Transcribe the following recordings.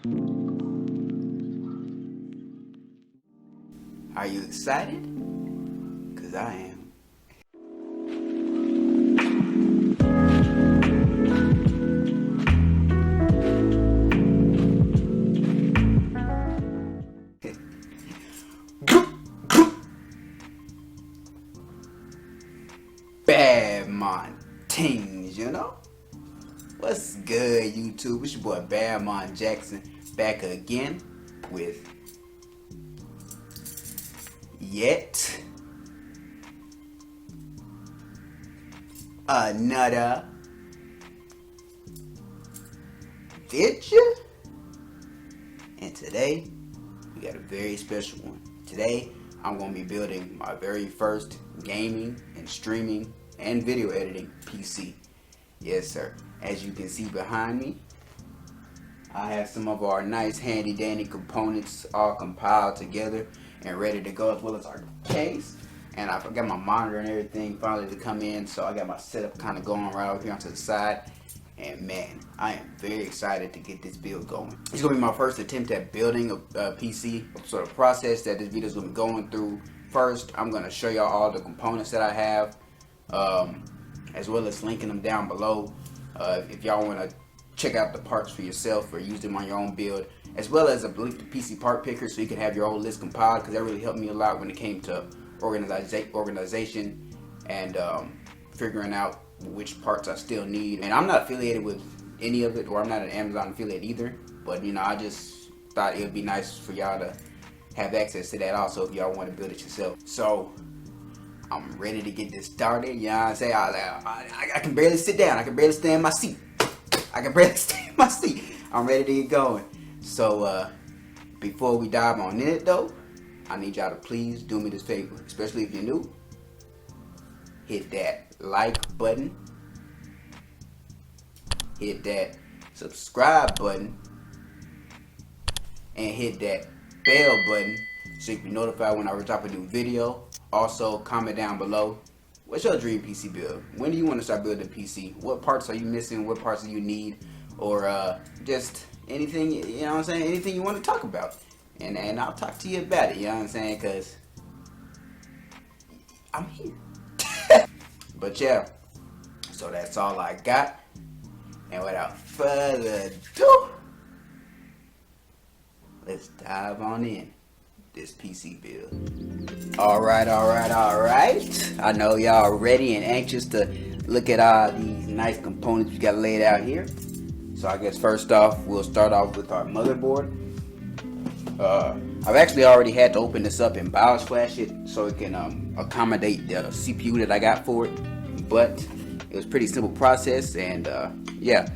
Are you excited? Cause I am. Bad Montings, you know? What's good, YouTube? It's your boy Badmon Jackson back again with yet another video. And today we got a very special one. Today I'm going to be building my very first gaming and streaming and video editing PC. Yes sir. As you can see behind me, I have some of our nice handy dandy components all compiled together and ready to go, as well as our case. And I got my monitor and everything finally to come in, so I got my setup kind of going right over here onto the side. And man, I am very excited to get this build going. It's going to be my first attempt at building a PC. So the process that this video is going to be going through, first I'm going to show y'all all the components that I have, as well as linking them down below if y'all want to check out the parts for yourself or use them on your own build, as well as a link to PC part picker so you can have your own list compiled, because that really helped me a lot when it came to organization and figuring out which parts I still need. And I'm not affiliated with any of it, or I'm not an Amazon affiliate either, but you know, I just thought it would be nice for y'all to have access to that also if y'all want to build it yourself. So I'm ready to get this started. You know what I'm saying? I can barely sit down. I can barely stay in my seat. I'm ready to get going. So before we dive on in it though, I need y'all to please do me this favor, especially if you're new. Hit that like button, hit that subscribe button, and hit that bell button so you can be notified when I drop a new video. Also, comment down below, what's your dream PC build? When do you want to start building a PC? What parts are you missing? What parts do you need? Or just anything, you know what I'm saying? Anything you want to talk about. And I'll talk to you about it, you know what I'm saying? Because I'm here. But yeah, so that's all I got. And without further ado, let's dive on in this PC build. Alright. I know y'all ready and anxious to look at all these nice components we got laid out here. So I guess first off, we'll start off with our motherboard. I've actually already had to open this up and BIOS flash it so it can accommodate the CPU that I got for it, but it was a pretty simple process. And yeah,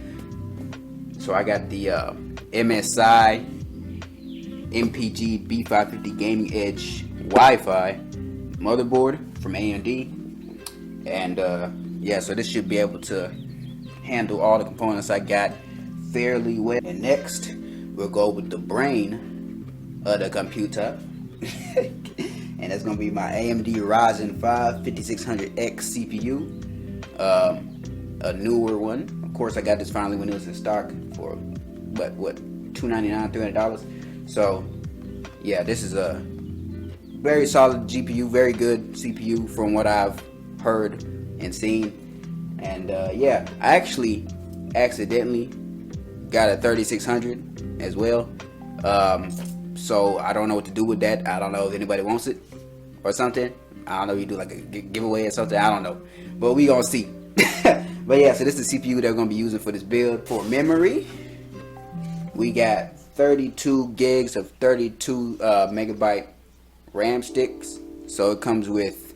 so I got the MSI MPG B550 Gaming Edge Wi-Fi motherboard from AMD, and yeah, so this should be able to handle all the components I got fairly well. And next we'll go with the brain of the computer and that's gonna be my AMD Ryzen 5 5600X CPU, a newer one. Of course, I got this finally when it was in stock for what $299, $300. So yeah, this is a very solid GPU, very good CPU from what I've heard and seen. And yeah, I actually accidentally got a 3600 as well. So I don't know what to do with that. I don't know if anybody wants it or something. I don't know if you do like a giveaway or something. I don't know, but we gonna see. But yeah, so this is the CPU that we're gonna be using for this build. For memory, we got 32 gigs of 32 megabyte RAM sticks. So it comes with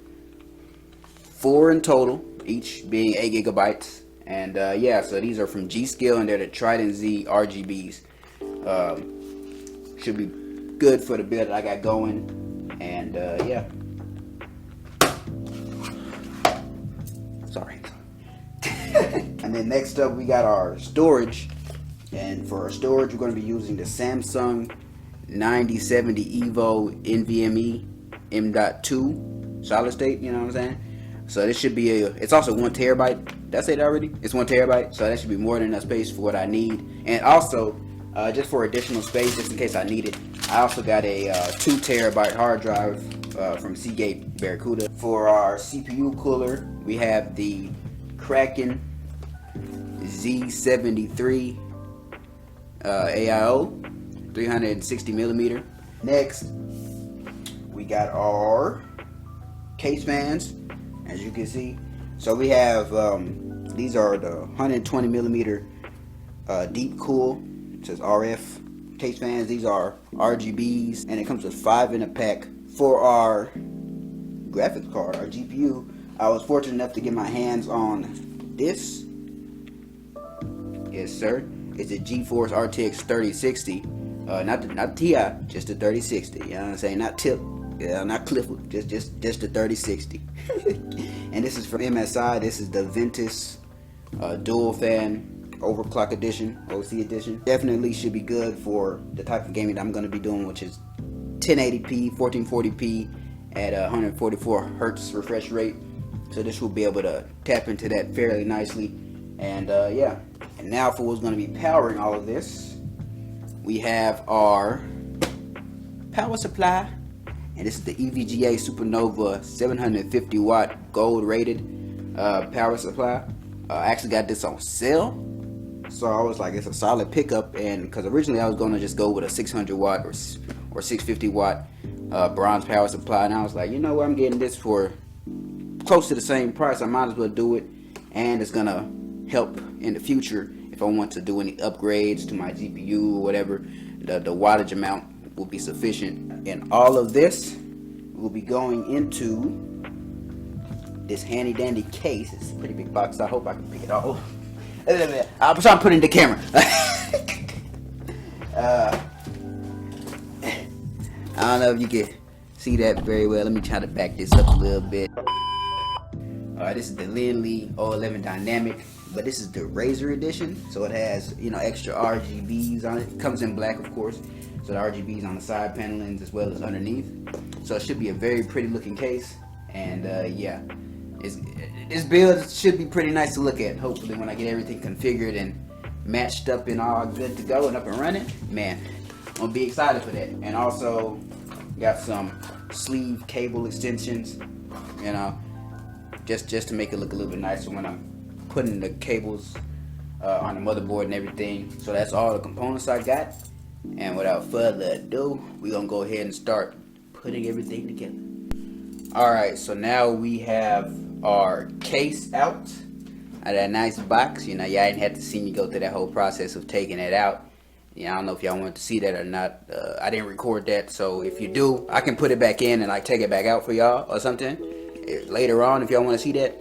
4 in total, each being 8 gigabytes. And yeah, so these are from G-Skill, and they're the Trident Z RGBs. Should be good for the build that I got going. And yeah, sorry. And then next up we got our storage, and for our storage we're going to be using the Samsung 9070 Evo NVMe M.2 solid state, you know what I'm saying? So this should be it's also 1 terabyte. Did I say that already? It's 1 terabyte, so that should be more than enough space for what I need. And also just for additional space, just in case I need it. I also got a 2 terabyte hard drive from Seagate Barracuda. For our CPU cooler, we have the Kraken Z73 AIO 360 millimeter. Next, we got our case fans, as you can see. So we have these are the 120 millimeter deep cool. It says RF case fans. These are RGBs, and it comes with 5 in a pack. For our graphics card, our GPU, I was fortunate enough to get my hands on this. Yes, sir. It's a GeForce RTX 3060. Not the TI, just the 3060. You know what I'm saying? Not Tip, not Clifford, just the 3060. And this is from MSI. This is the Ventus dual fan overclock edition, OC edition. Definitely should be good for the type of gaming that I'm going to be doing, which is 1080p, 1440p at 144 hertz refresh rate. So this will be able to tap into that fairly nicely. And yeah. And now for what's going to be powering all of this, we have our power supply, and this is the EVGA Supernova 750 watt gold rated power supply. I actually got this on sale, so I was like, it's a solid pickup. And because originally I was going to just go with a 600 watt or 650 watt bronze power supply, and I was like, you know what, I'm getting this for close to the same price, I might as well do it. And it's gonna help in the future if I want to do any upgrades to my GPU or whatever. The wattage amount will be sufficient, and all of this will be going into this handy dandy case. It's a pretty big box. I hope I can pick it all. I'm trying to put it in the camera. I don't know if you can see that very well. Let me try to back this up a little bit. This is the Lin-Lee O11 Dynamic, but this is the Razer edition, so it has, you know, extra RGBs on it. It comes in black, of course, so the RGBs on the side panelings as well as underneath. So it should be a very pretty looking case, and yeah, this build should be pretty nice to look at. Hopefully, when I get everything configured and matched up and all good to go and up and running, man, I'm gonna be excited for that. And also got some sleeve cable extensions, you know, just to make it look a little bit nicer when I'm putting the cables on the motherboard and everything. So that's all the components I got, and without further ado, we're gonna go ahead and start putting everything together. Alright, so now we have our case out of that nice box. You know, y'all didn't have to see me go through that whole process of taking it out. Yeah, I don't know if y'all want to see that or not. I didn't record that, so if you do, I can put it back in and like take it back out for y'all or something later on if y'all want to see that.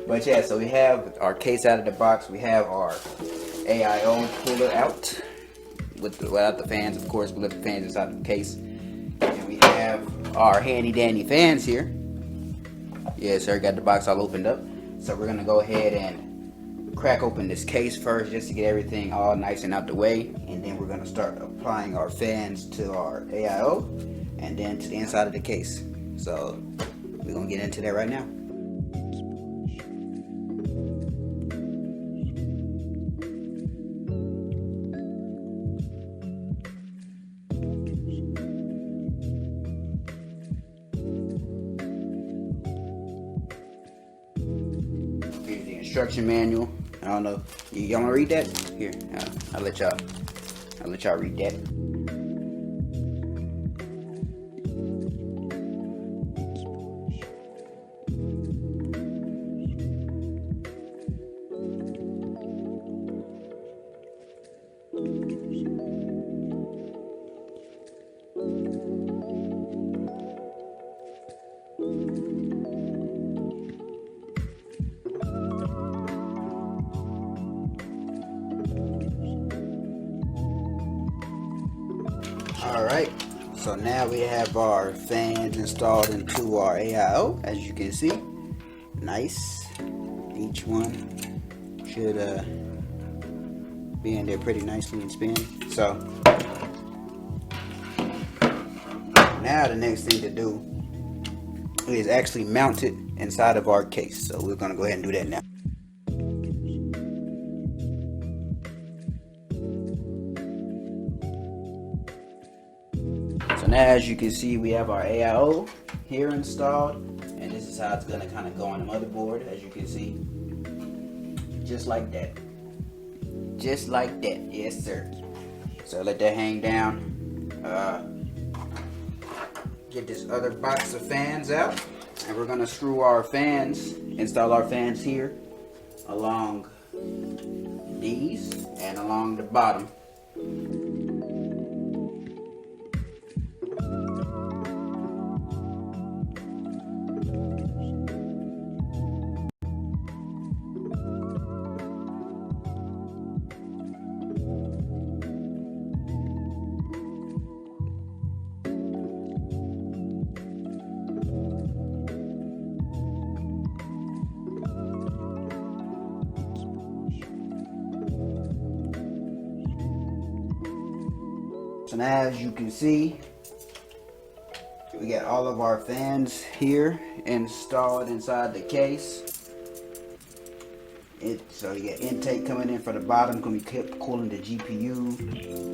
But yeah, so we have our case out of the box. We have our AIO cooler out without the fans, of course. We left the fans inside the case. And we have our handy dandy fans here. Yeah, sir, got the box all opened up. So we're gonna go ahead and crack open this case first, just to get everything all nice and out the way, and then we're gonna start applying our fans to our AIO and then to the inside of the case. So we're gonna get into that right now. Here's the instruction manual. I don't know, y'all wanna read that? Here, I'll let y'all read that. Alright, so now we have our fans installed into our AIO, as you can see. Nice. Each one should be in there pretty nicely and spin. So now the next thing to do is actually mount it inside of our case. So we're going to go ahead and do that now. now as you can see, we have our AIO here installed, and this is how it's gonna kind of go on the motherboard, as you can see. Just like that. Just like that, yes sir. So let that hang down. Get this other box of fans out, and we're gonna screw our fans, install our fans here along these and along the bottom. So now as you can see, we got all of our fans here installed inside the case. So you got intake coming in for the bottom, gonna be kept cooling the GPU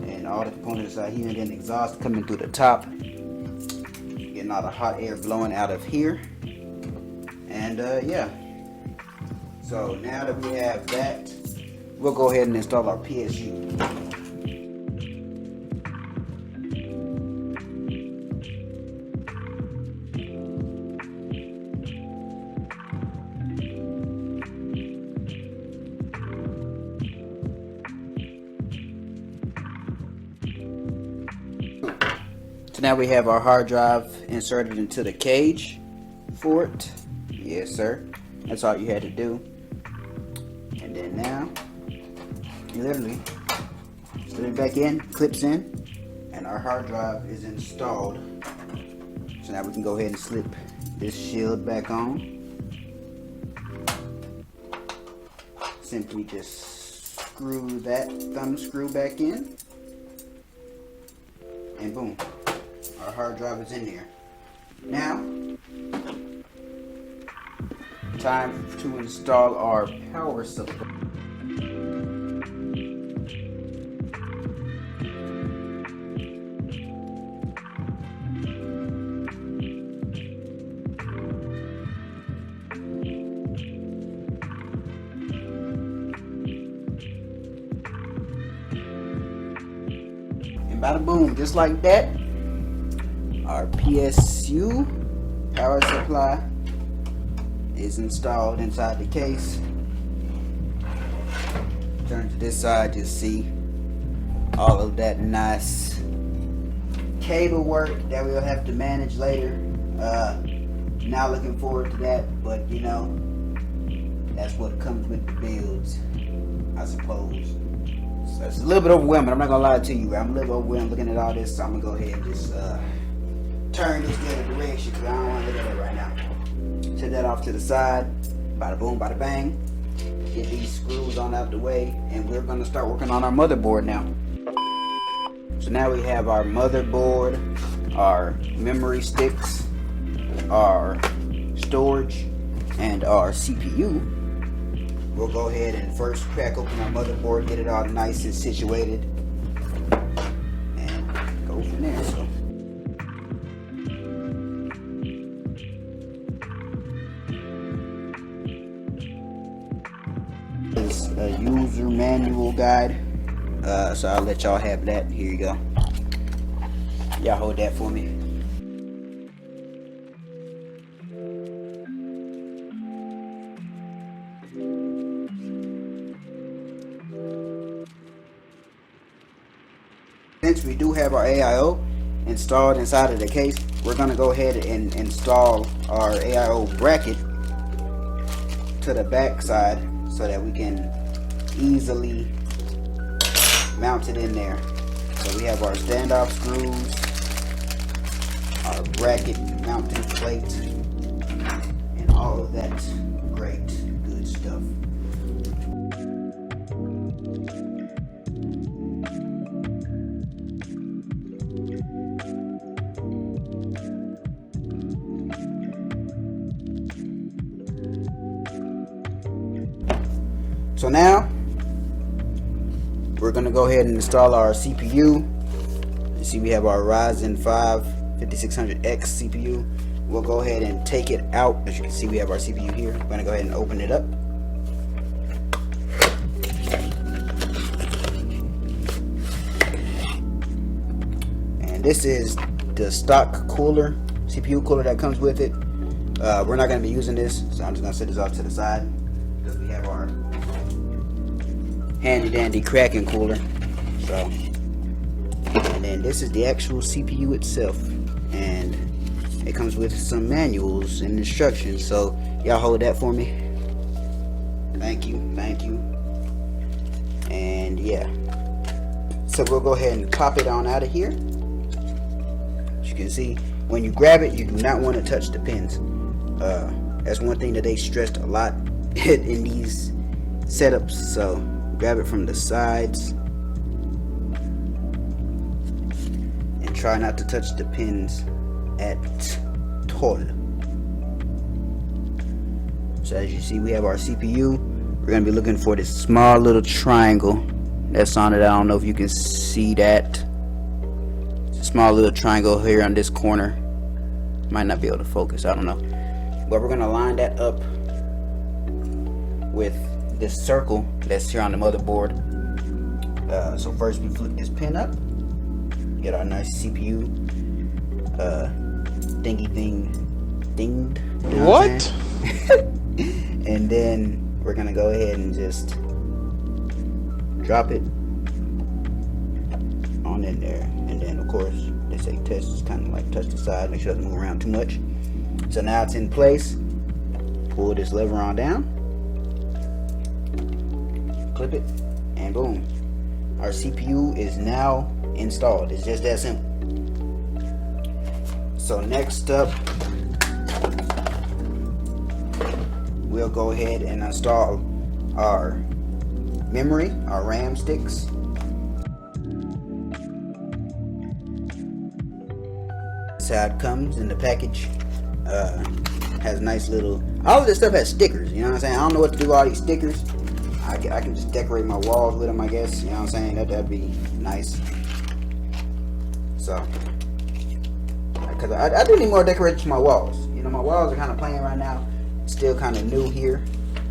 and all the components out here, and then exhaust coming through the top, getting all the hot air blowing out of here. And yeah, so now that we have that, we'll go ahead and install our PSU. So now we have our hard drive inserted into the cage for it. Yes sir, that's all you had to do. And then now you literally slip it back in, clips in, and our hard drive is installed. So now we can go ahead and slip this shield back on. Simply just screw that thumb screw back in, and boom, our hard drive is in there. Now, time to install our power supply. And bada boom, just like that, our PSU power supply is installed inside the case. Turn to this side, just see all of that nice cable work that we'll have to manage later. Not looking forward to that, but you know, that's what comes with the builds, I suppose. So it's a little bit overwhelming, I'm not gonna lie to you. I'm a little overwhelmed looking at all this, so I'm gonna go ahead and just turn this the other direction, because I don't want to look at it right now. Set that off to the side. Bada boom, bada bang. Get these screws on out the way, and we're going to start working on our motherboard now. So now we have our motherboard, our memory sticks, our storage, and our CPU. We'll go ahead and first crack open our motherboard, get it all nice and situated, and go from there. So. A user manual guide, so I'll let y'all have that. Here you go. Y'all hold that for me. Since we do have our AIO installed inside of the case, we're going to go ahead and install our AIO bracket to the back side so that we can easily mount it in there. So we have our standoff screws, our bracket mounting plate, and all of that great good stuff. So now we're going to go ahead and install our CPU. You see we have our Ryzen 5 5600X CPU. We'll go ahead and take it out. As you can see, we have our CPU here. I'm going to go ahead and open it up. And this is the stock cooler, CPU cooler that comes with it. We're not going to be using this, so I'm just going to set this off to the side because we have our handy dandy Kraken cooler. So, and then this is the actual CPU itself, and it comes with some manuals and instructions. So y'all hold that for me. Thank you, thank you. And yeah, so we'll go ahead and pop it on out of here. As you can see, when you grab it, you do not want to touch the pins. That's one thing that they stressed a lot in these setups. So grab it from the sides and try not to touch the pins at all. So as you see, we have our CPU. We're going to be looking for this small little triangle that's on it. I don't know if you can see that. It's a small little triangle here on this corner. Might not be able to focus, I don't know. But we're going to line that up with this circle that's here on the motherboard. So first we flip this pin up, get our nice CPU thingy thing dinged. You know what? And then we're gonna go ahead and just drop it on in there. And then of course they say test, just kind of like touch the side, make sure it doesn't move around too much. So now it's in place. Pull this lever on down, clip it, and boom, our CPU is now installed. It's just that simple. So next up, we'll go ahead and install our memory, our RAM sticks. That's how it comes in the package. Has nice little, all of this stuff has stickers, you know what I'm saying? I don't know what to do with all these stickers. I can just decorate my walls with them, I guess, you know what I'm saying? That'd be nice. So, because I do need more decorations to my walls. You know, my walls are kind of plain right now. Still kind of new here,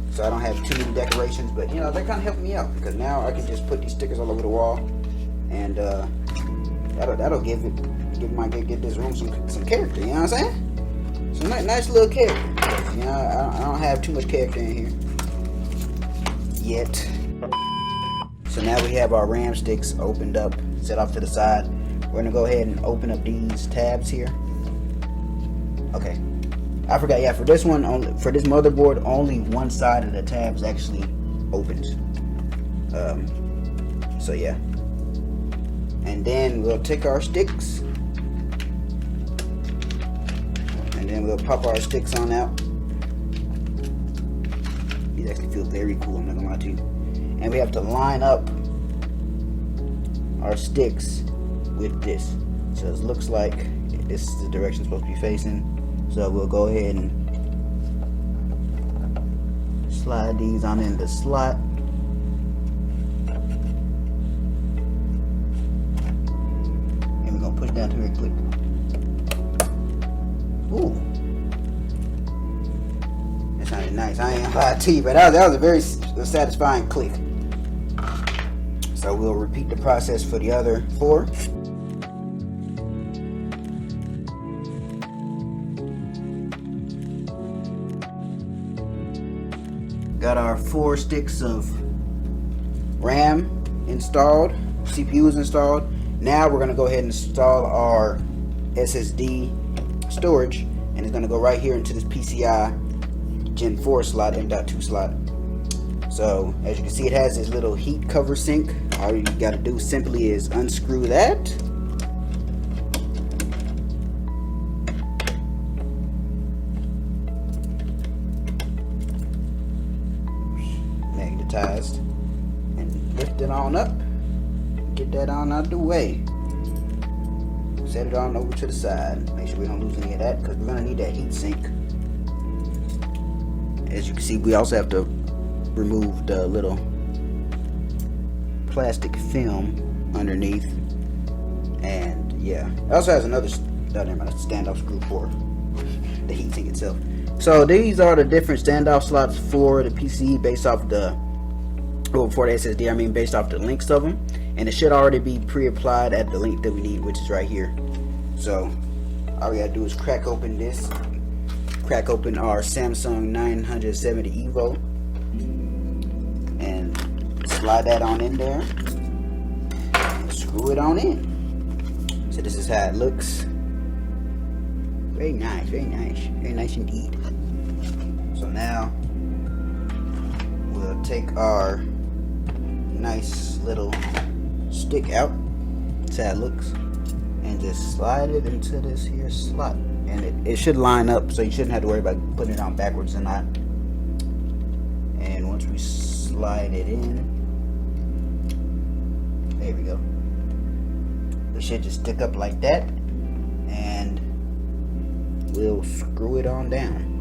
so I don't have too many decorations, but you know, they're kind of helping me out because now I can just put these stickers all over the wall, and that'll give this room some character, you know what I'm saying? Some nice little character. You know, I don't have too much character in here yet. So now we have our RAM sticks opened up, set off to the side. We're gonna go ahead and open up these tabs here. Okay, I forgot. Yeah, for this one, for this motherboard, only one side of the tabs actually opens. So yeah, and then we'll take our sticks, and then we'll pop our sticks on out. These actually feel very cool, I'm not gonna lie to you. And we have to line up our sticks with this. So it looks like this is the direction it's supposed to be facing. So we'll go ahead and slide these on in the slot. And we're gonna push down to it quick. Ooh. That sounded nice. I ain't gonna lie to you, but that was a very satisfying click. So we'll repeat the process for the other 4. Got our 4 sticks of RAM installed, CPU is installed. Now we're gonna go ahead and install our SSD storage, and it's gonna go right here into this PCI Gen 4 slot, M.2 slot. So as you can see, it has this little heat cover sink. All you gotta do simply is unscrew that. Magnetized, and lift it on up. Get that on out the way. Set it on over to the side. Make sure we don't lose any of that because we're gonna need that heat sink. As you can see, we also have to remove the little plastic film underneath, and yeah, it also has another standoff screw for the heatsink itself. So these are the different standoff slots for the PC based off the, well, for the SSD, I mean based off the links of them, and it should already be pre-applied at the link that we need, which is right here. So all we gotta do is crack open this, crack open our Samsung 970 EVO, and slide that on in there, and screw it on in. So this is how it looks. Very nice, very nice, very nice indeed. So now we'll take our nice little stick out, that's how it looks, and just slide it into this here slot, and it should line up, so you shouldn't have to worry about putting it on backwards or not. And once we slide it in, there we go, it should just stick up like that, and we'll screw it on down.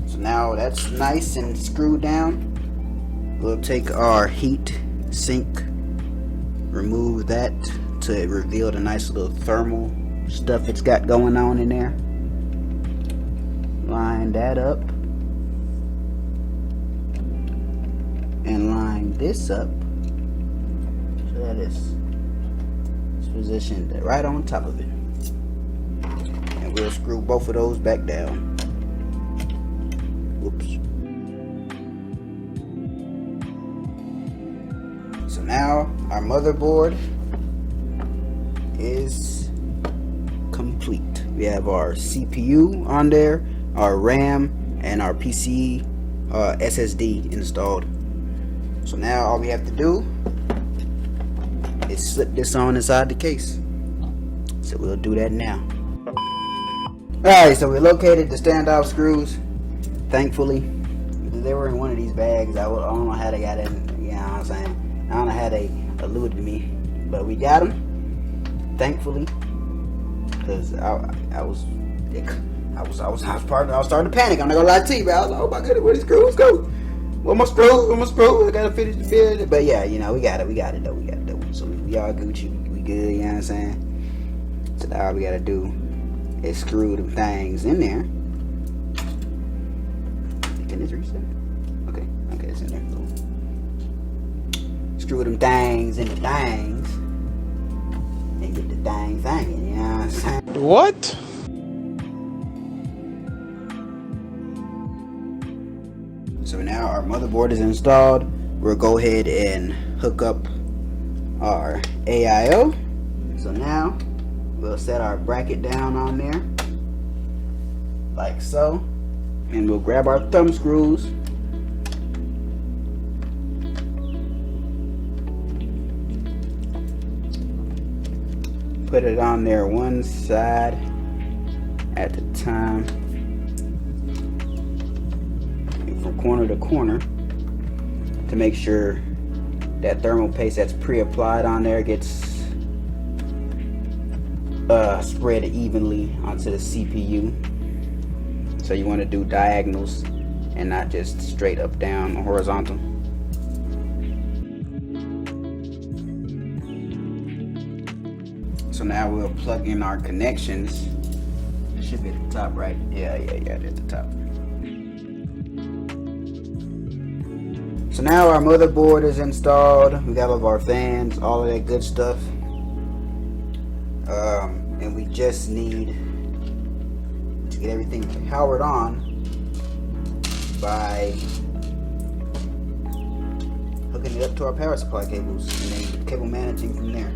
So now that's nice and screwed down. We'll take our heat sink, remove that to reveal the nice little thermal stuff it's got going on in there. Line that up and line this up so that it's positioned right on top of it, and we'll screw both of those back down. Whoops. So now our motherboard is complete. We have our CPU on there, our RAM, and our PC SSD installed. So now all we have to do is slip this on inside the case. So we'll do that now. Alright, so we located the standoff screws. Thankfully, they were in one of these bags. I don't know how they got in, you know what I'm saying? I don't know how they eluded me, but we got them. Thankfully, because I was starting to panic. I'm not gonna lie to you, bro. I was like, oh my goodness, where these screws go? Where my screw? I gotta finish the build. But yeah, you know, we got it though. So we all Gucci, we good, you know what I'm saying? So now all we gotta do is screw them things in there. Can this reset? Okay, it's in there. Cool. Screw them things into things and get the thing thangin', you know what I'm saying? What? So now our motherboard is installed. We'll go ahead and hook up our AIO. So now we'll set our bracket down on there like so, and we'll grab our thumb screws, put it on there one side at a time, from corner to corner, to make sure that thermal paste that's pre-applied on there gets spread evenly onto the CPU. So you want to do diagonals and not just straight up down or horizontal. So now we'll plug in our connections. It should be at the top, right? Yeah, they're at the top. So now our motherboard is installed. We got all of our fans, all of that good stuff. And we just need to get everything powered on by hooking it up to our power supply cables and then cable managing from there.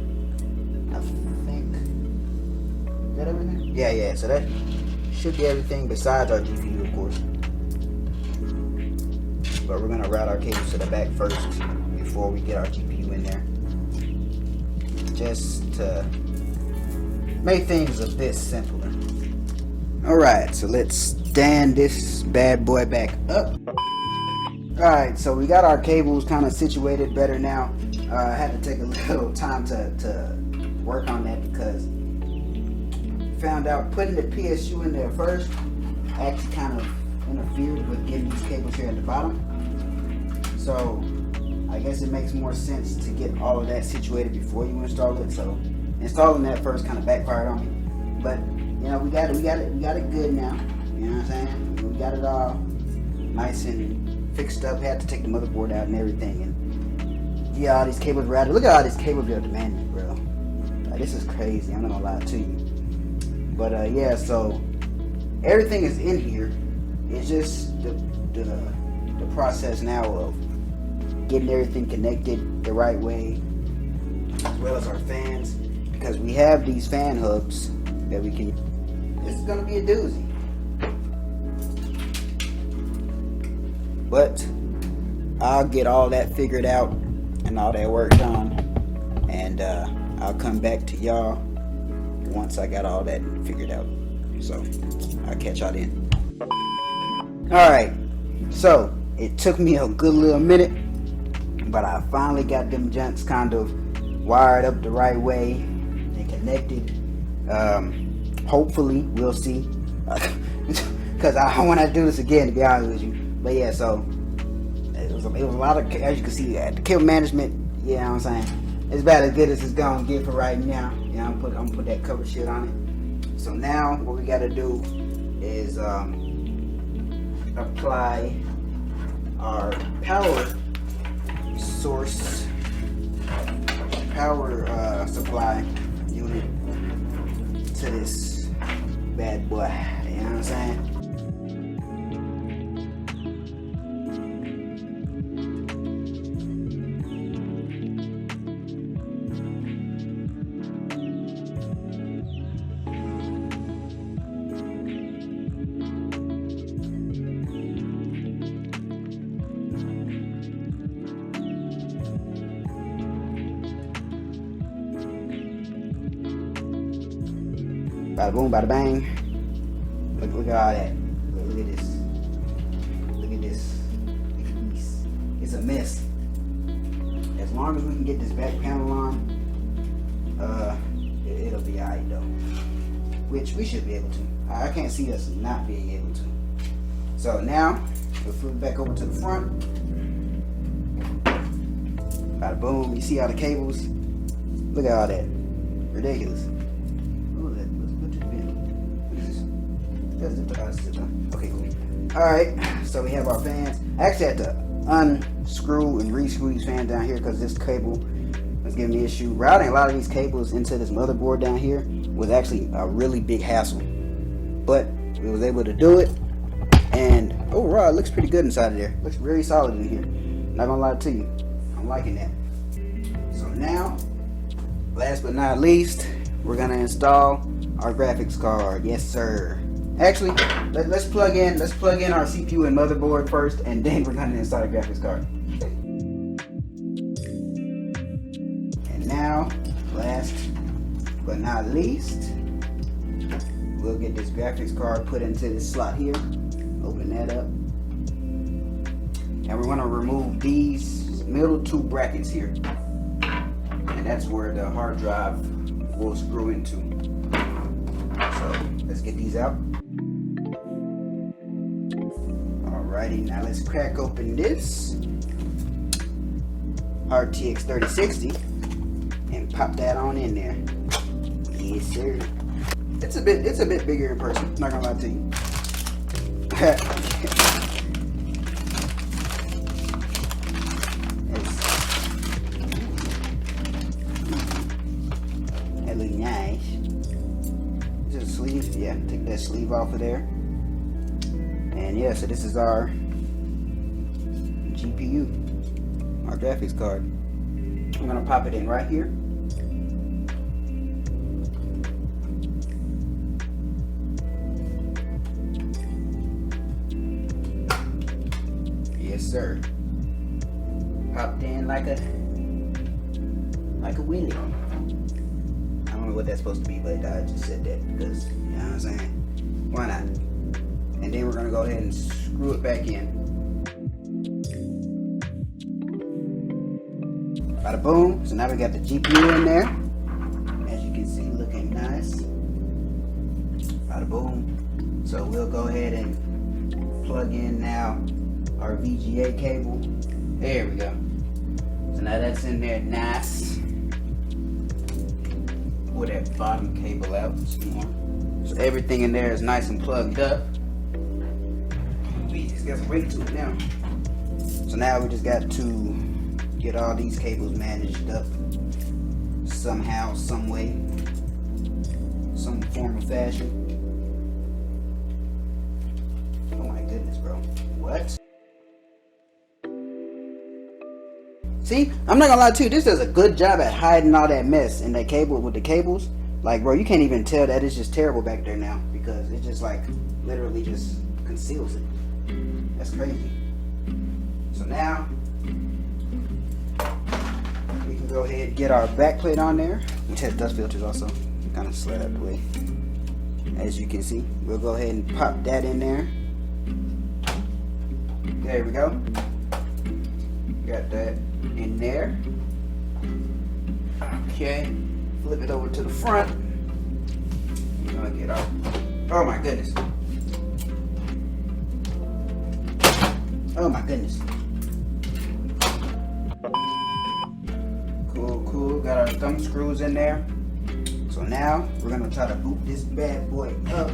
I think, is that everything? Yeah, so that should be everything besides our GPU, of course. But we're gonna route our cables to the back first before we get our GPU in there, just to make things a bit simpler. Alright, so let's stand this bad boy back up. Alright, so we got our cables kind of situated better now. I had to take a little time to work on that, because found out putting the PSU in there first actually kind of interfered with getting these cables here at the bottom. So I guess it makes more sense to get all of that situated before you install it. So installing that first kind of backfired on me, but you know, we got it good now. You know what I'm saying? We got it all nice and fixed up. Had to take the motherboard out and everything, and yeah, all these cables were out. Look at all these cables they're demanding, bro. Like, this is crazy. I'm not gonna lie to you. But yeah, so everything is in here. It's just the process now of getting everything connected the right way, as well as our fans, because we have these fan hubs that we can. This is gonna be a doozy, but I'll get all that figured out and all that work done, and I'll come back to y'all once I got all that figured out. So I'll catch y'all then. Alright, so it took me a good little minute, but I finally got them gents kind of wired up the right way and connected. Hopefully, we'll see. Because I don't want to do this again, to be honest with you. But yeah, so it was a lot of, as you can see, the cable management. You know what I'm saying? It's about as good as it's gonna get for right now. You know, I'm gonna put that cover shit on it. So now what we gotta do is apply our power source, power supply unit to this bad boy. You know what I'm saying? Bada boom, bada bang. Look at all that. Look at this. Look at this. Look at this. It's a mess. As long as we can get this back panel on, it'll be alright though. Which we should be able to. I can't see us not being able to. So now we'll flip back over to the front. Bada boom. You see all the cables? Look at all that. Ridiculous. Okay, cool. Alright, so we have our fans. I actually had to unscrew and re-screw these fans down here because this cable was giving me an issue. Routing a lot of these cables into this motherboard down here was actually a really big hassle. But we was able to do it, and overall it looks pretty good inside of there. Looks very solid in here. Not gonna lie to you, I'm liking that. So now, last but not least, we're gonna install our graphics card. Yes, sir. Actually, let's plug in our CPU and motherboard first, and then we're gonna install the graphics card. And now, last but not least, we'll get this graphics card put into this slot here. Open that up, and we're gonna remove these middle two brackets here, and that's where the hard drive will screw into. So let's get these out. Alrighty, now let's crack open this RTX 3060 and pop that on in there. Yes, sir. It's a bit bigger in person. Not gonna lie to you. That looks nice. Is it a sleeve? Yeah, take that sleeve off of there. And yeah, so this is our GPU, our graphics card. I'm gonna pop it in right here. Yes, sir. Popped in like a wheelie. I don't know what that's supposed to be, but I just said that because, you know what I'm saying? Why not? And then we're gonna go ahead and screw it back in. Bada boom. So now we got the GPU in there. As you can see, looking nice. Bada boom. So we'll go ahead and plug in now our VGA cable. There we go. So now that's in there nice. Pull that bottom cable out some more. So everything in there is nice and plugged up. We just got some weight to it now. So now we just got to get all these cables managed up somehow, some way, some form of fashion. Oh my goodness, bro. What? See, I'm not gonna lie to you, this does a good job at hiding all that mess in that cable with the cables. Like, bro, you can't even tell that it's just terrible back there now because it just like literally just conceals it. That's crazy. So now we can go ahead and get our back plate on there, which has dust filters also. Kind of slide out the way. As you can see, we'll go ahead and pop that in there. There we go. Got that in there. Okay, flip it over to the front. We're gonna get our, oh my goodness. Oh my goodness. Cool, got our thumb screws in there. So now we're gonna try to boot this bad boy up.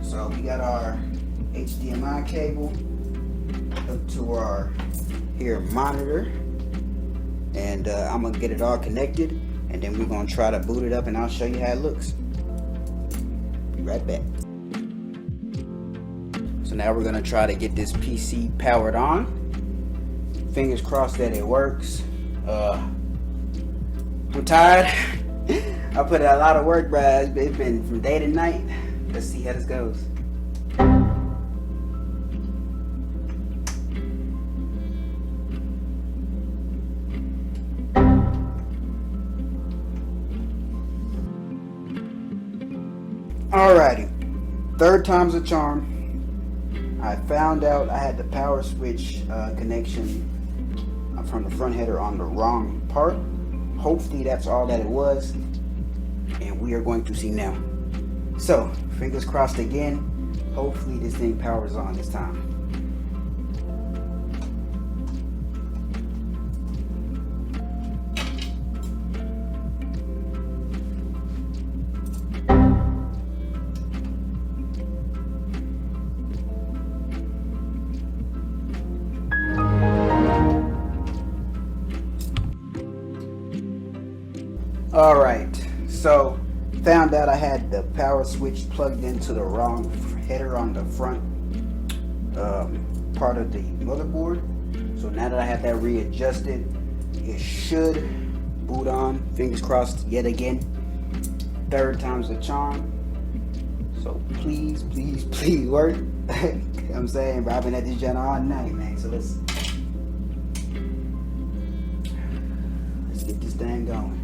So we got our HDMI cable up to our monitor, and I'm gonna get it all connected, and then we're gonna try to boot it up, and I'll show you how it looks. Be right back. So now we're gonna try to get this PC powered on. Fingers crossed that it works. I'm tired. I put in a lot of work, bruh. It's been from day to night. Let's see how this goes. Alrighty, third time's a charm. I found out I had the power switch connection from the front header on the wrong part. Hopefully that's all that it was, and we are going to see now. So, fingers crossed again. Hopefully this thing powers on this time. Alright, so found out I had the power switch plugged into the wrong header on the front part of the motherboard. So now that I have that readjusted, it should boot on. Fingers crossed yet again. Third time's the charm. So please, please, please work. I'm saying, bro, I've been at this channel all night, man. So let's get this thing going.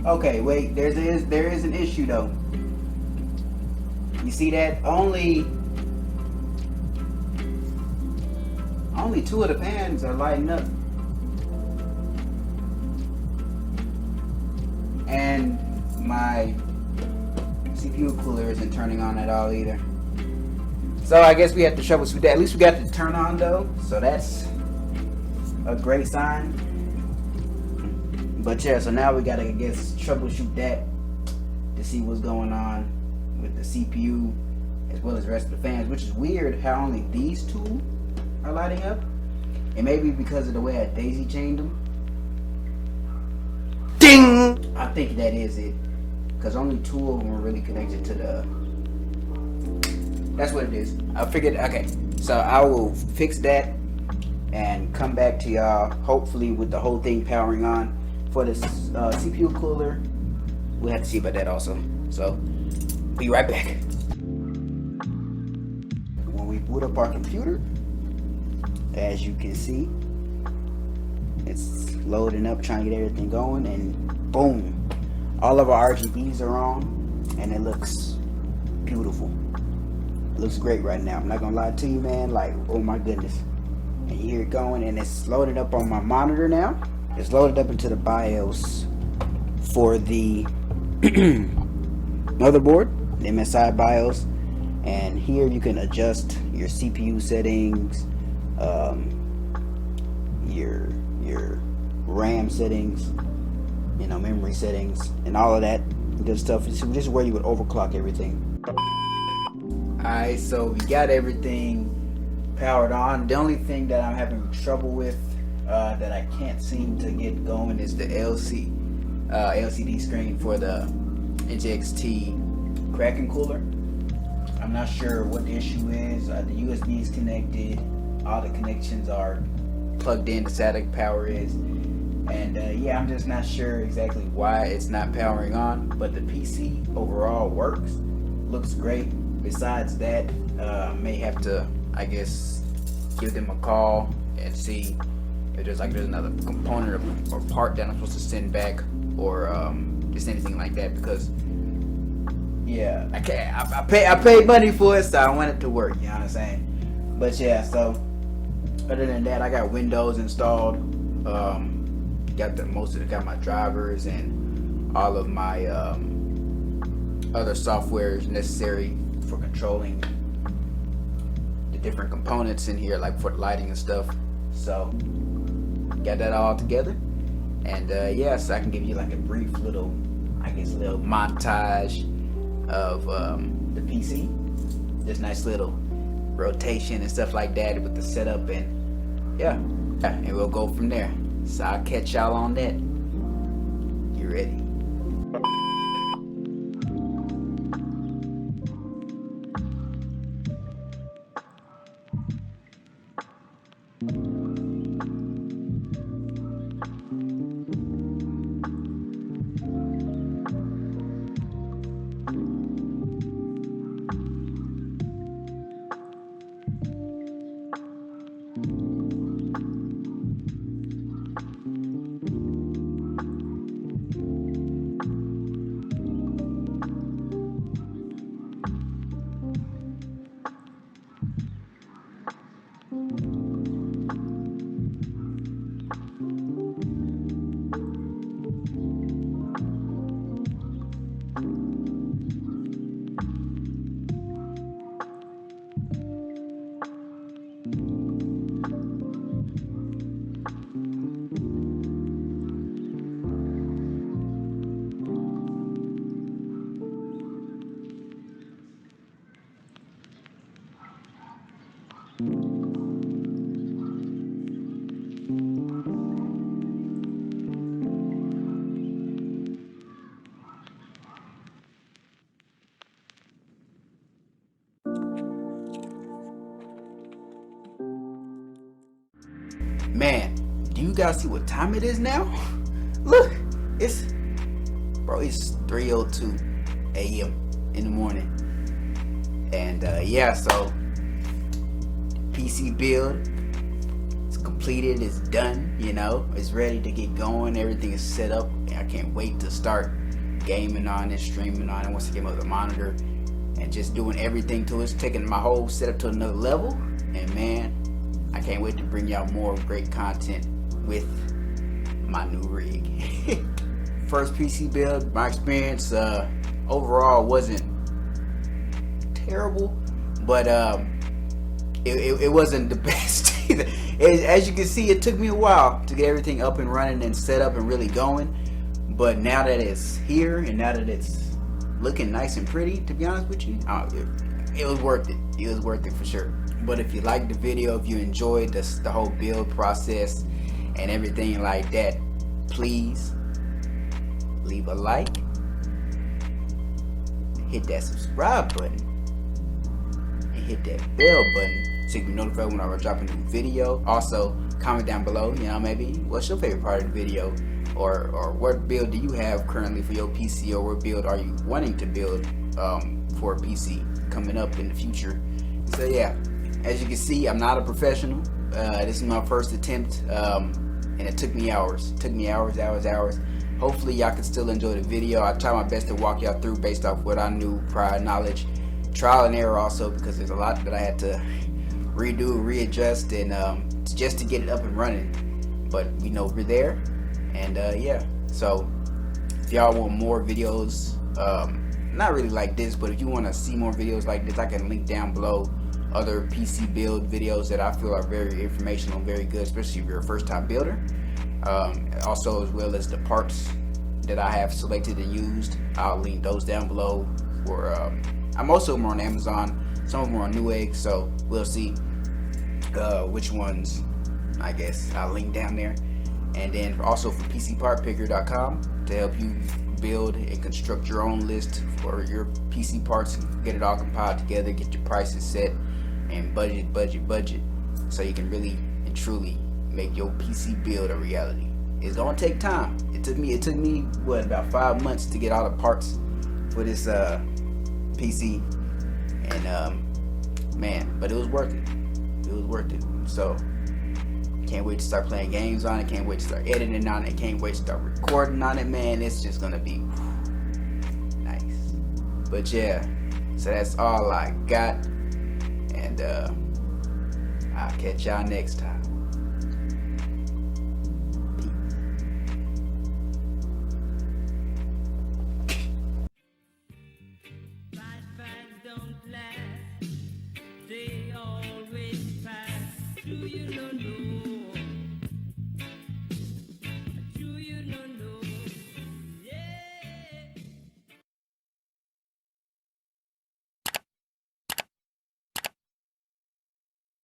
Okay, wait, there is an issue though. You see that? Only two of the fans are lighting up. And my CPU cooler isn't turning on at all either. So I guess we have to troubleshoot that. At least we got the turn on though, so that's a great sign. But yeah, so now we gotta, I guess, troubleshoot that to see what's going on with the CPU as well as the rest of the fans, which is weird how only these two are lighting up. It may be because of the way I daisy chained them. Ding! I think that is it, because only two of them are really connected to the, that's what it is. I figured, okay, so I will fix that and come back to y'all hopefully with the whole thing powering on. For the CPU cooler, we'll have to see about that also. So, be right back. When we boot up our computer, as you can see, it's loading up, trying to get everything going, and boom, all of our RGBs are on, and it looks beautiful. looks great right now. I'm not gonna lie to you, man. Like, oh my goodness. And you hear it going, and it's loaded up on my monitor now. It's loaded up into the BIOS for the motherboard, the Msi Bios. And here you can adjust your CPU settings, your RAM settings, you know, memory settings, and all of that good stuff. This is where you would overclock everything. Alright, so we got everything powered on. The only thing that I'm having trouble with that I can't seem to get going is the LCD screen for the NJXT Kraken cooler. I'm not sure what the issue is. The USB is connected. All the connections are plugged in. The static power is. And yeah, I'm just not sure exactly why it's not powering on. But the PC overall works. Looks great. Besides that, may have to, I guess, give them a call and see if there's another component or part that I'm supposed to send back, or just anything like that, because yeah, I can't. I paid money for it, so I want it to work. You know what I'm saying? But yeah, so other than that, I got Windows installed. Got my drivers and all of my other softwares necessary for controlling the different components in here, like for lighting and stuff. So got that all together, and yeah, so I can give you like a brief little, I guess, little montage of the PC. This nice little rotation and stuff like that with the setup, and yeah, and we'll go from there. So I'll catch y'all on that. You ready? Man, do you guys see what time it is now? Look, it's 3:02 a.m. in the morning. And yeah, so PC build is completed, it's done, you know, it's ready to get going, everything is set up. I can't wait to start gaming on it, streaming on it once I get the monitor, and just doing everything to it. It's taking my whole setup to another level, and man, I can't wait to bring y'all more great content with my new rig. First PC build, my experience overall wasn't terrible, but it wasn't the best either. As you can see, it took me a while to get everything up and running and set up and really going, but now that it's here and now that it's looking nice and pretty, to be honest with you, it was worth it. It was worth it for sure. But if you liked the video, if you enjoyed the whole build process and everything like that, please leave a like, hit that subscribe button, and hit that bell button so you can be notified when I drop a new video. Also, comment down below, you know, maybe what's your favorite part of the video, or what build do you have currently for your PC, or what build are you wanting to build for a PC coming up in the future. So yeah, as you can see, I'm not a professional. This is my first attempt, and it took me hours. It took me hours. Hopefully y'all can still enjoy the video. I try my best to walk y'all through based off what I knew, prior knowledge, trial and error also, because there's a lot that I had to redo, readjust, and just to get it up and running. But we know we're there, and yeah. So if y'all want more videos, not really like this, but if you want to see more videos like this, I can link down below other PC build videos that I feel are very informational and very good, especially if you're a first-time builder. Also, as well as the parts that I have selected and used, I'll link those down below. For most of them are on Amazon, some of them are on Newegg, so we'll see which ones I guess I'll link down there. And then also for PCPartPicker.com to help you build and construct your own list for your PC parts, get it all compiled together, get your prices set, and budget, so you can really and truly make your PC build a reality. It's gonna take time. It took me what, about 5 months to get all the parts for this PC, and man, but it was worth it. It was worth it. So can't wait to start playing games on it. Can't wait to start editing on it. Can't wait to start recording on it, man. It's just gonna be nice. But yeah, so that's all I got, and I'll catch y'all next time. They always pass. Do you know?